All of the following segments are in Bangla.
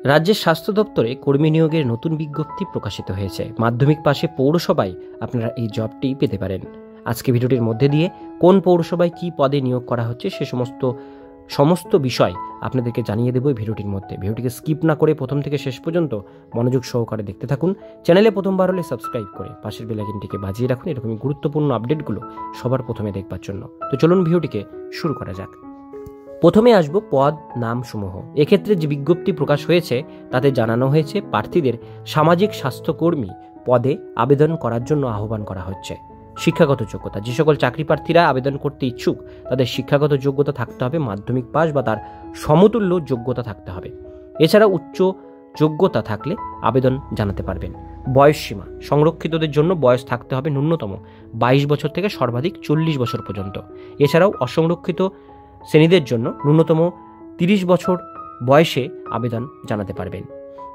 রাজ্যের স্বাস্থ্য দপ্তরে কর্মী নিয়োগের নতুন বিজ্ঞপ্তি প্রকাশিত হয়েছে। মাধ্যমিক পাশে পৌরসভায় আপনারা এই জবটি পেতে পারেন। আজকে ভিডিওটির মধ্যে দিয়ে কোন পৌরসভায় কি পদে নিয়োগ করা হচ্ছে সে সমস্ত বিষয় আপনাদেরকে জানিয়ে দেবো এই ভিডিওটির মধ্যে। ভিডিওটিকে স্কিপ না করে প্রথম থেকে শেষ পর্যন্ত মনোযোগ সহকারে দেখতে থাকুন। চ্যানেলে প্রথমবার হলে সাবস্ক্রাইব করে পাশের বেল আইকনটিকে বাজিয়ে রাখুন এরকমই গুরুত্বপূর্ণ আপডেটগুলো সবার প্রথমে দেখবার জন্য। তো চলুন ভিডিওটিকে শুরু করা যাক। প্রথমে আসব পদ নাম সমূহ। এক্ষেত্রে যে বিজ্ঞপ্তি প্রকাশ হয়েছে তাতে জানানো হয়েছে প্রার্থীদের সামাজিক স্বাস্থ্যকর্মী পদে আবেদন করার জন্য আহ্বান করা হচ্ছে। শিক্ষাগত যোগ্যতা, যে সকল চাকরি প্রার্থীরা আবেদন করতে ইচ্ছুক তাদের শিক্ষাগত যোগ্যতা থাকতে হবে মাধ্যমিক পাস বা তার সমতুল্য যোগ্যতা থাকতে হবে। এছাড়া উচ্চ যোগ্যতা থাকলে আবেদন জানাতে পারবেন। বয়স সীমা, সংরক্ষিতদের জন্য বয়স থাকতে হবে ন্যূনতম 22 বছর থেকে সর্বাধিক 40 বছর পর্যন্ত। এছাড়াও অসংরক্ষিত শ্রেণীদের জন্য ন্যূনতম 30 বছর বয়সে আবেদন জানাতে পারবেন।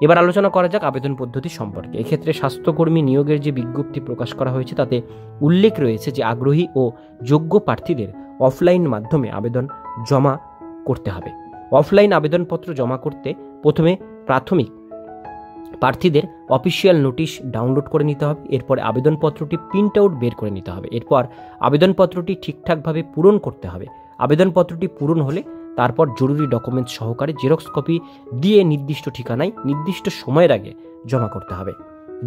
এবার আলোচনা করা যাক আবেদন পদ্ধতি সম্পর্কে। এক্ষেত্রে স্বাস্থ্যকর্মী নিয়োগের যে বিজ্ঞপ্তি প্রকাশ করা হয়েছে তাতে উল্লেখ রয়েছে যে আগ্রহী ও যোগ্য প্রার্থীদের অফলাইন মাধ্যমে আবেদন জমা করতে হবে। অফলাইন আবেদনপত্র জমা করতে প্রথমে প্রাথমিক প্রার্থীদের অফিসিয়াল নোটিশ ডাউনলোড করে নিতে হবে। এরপরে আবেদনপত্রটি প্রিন্ট আউট বের করে নিতে হবে। এরপর আবেদনপত্রটি ঠিকঠাকভাবে পূরণ করতে হবে। আবেদনপত্রটি পূরণ হলে তারপর জরুরি ডকুমেন্টস সহকারে জেরক্স কপি দিয়ে নির্দিষ্ট ঠিকানায় নির্দিষ্ট সময়ের আগে জমা করতে হবে।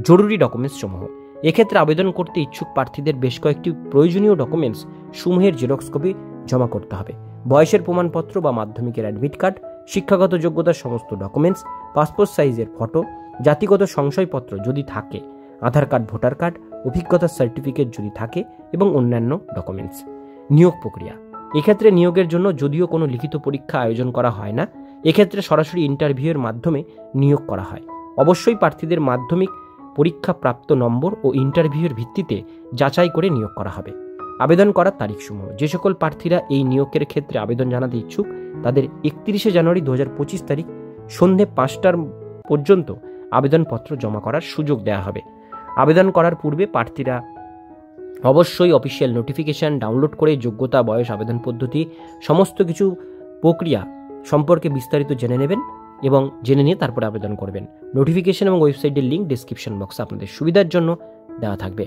জরুরি ডকুমেন্টস সমূহ, এক্ষেত্রে আবেদন করতে ইচ্ছুক প্রার্থীদের বেশ কয়েকটি প্রয়োজনীয় ডকুমেন্টস সমূহের জেরক্স কপি জমা করতে হবে। বয়সের প্রমাণপত্র বা মাধ্যমিকের অ্যাডমিট কার্ড, শিক্ষাগত যোগ্যতার সমস্ত ডকুমেন্টস, পাসপোর্ট সাইজের ফটো, জাতিগত সংশয়পত্র যদি থাকে, আধার কার্ড, ভোটার কার্ড, অভিজ্ঞতার সার্টিফিকেট যদি থাকে এবং অন্যান্য ডকুমেন্টস। নিয়োগ প্রক্রিয়া, এক্ষেত্রে নিয়োগের জন্য যদিও কোনো লিখিত পরীক্ষা আয়োজন করা হয় না, এক্ষেত্রে সরাসরি ইন্টারভিউয়ের মাধ্যমে নিয়োগ করা হয়। অবশ্যই প্রার্থীদের মাধ্যমিক পরীক্ষা প্রাপ্ত নম্বর ও ইন্টারভিউয়ের ভিত্তিতে যাচাই করে নিয়োগ করা হবে। আবেদন করার তারিখসমূহ, যে সকল প্রার্থীরা এই নিয়োগের ক্ষেত্রে আবেদন জানাতে ইচ্ছুক তাদের 31শে জানুয়ারি 2025 তারিখ সন্ধে 5টা পর্যন্ত আবেদনপত্র জমা করার সুযোগ দেওয়া হবে। আবেদন করার পূর্বে প্রার্থীরা অবশ্যই অফিসিয়াল নোটিফিকেশন ডাউনলোড করে যোগ্যতা, বয়স, আবেদন পদ্ধতি সমস্ত কিছু প্রক্রিয়া সম্পর্কে বিস্তারিত জেনে নেবেন এবং জেনে নিয়ে তারপরে আবেদন করবেন। নোটিফিকেশন এবং ওয়েবসাইটের লিঙ্ক ডেসক্রিপশন বক্সে আপনাদের সুবিধার জন্য দেওয়া থাকবে।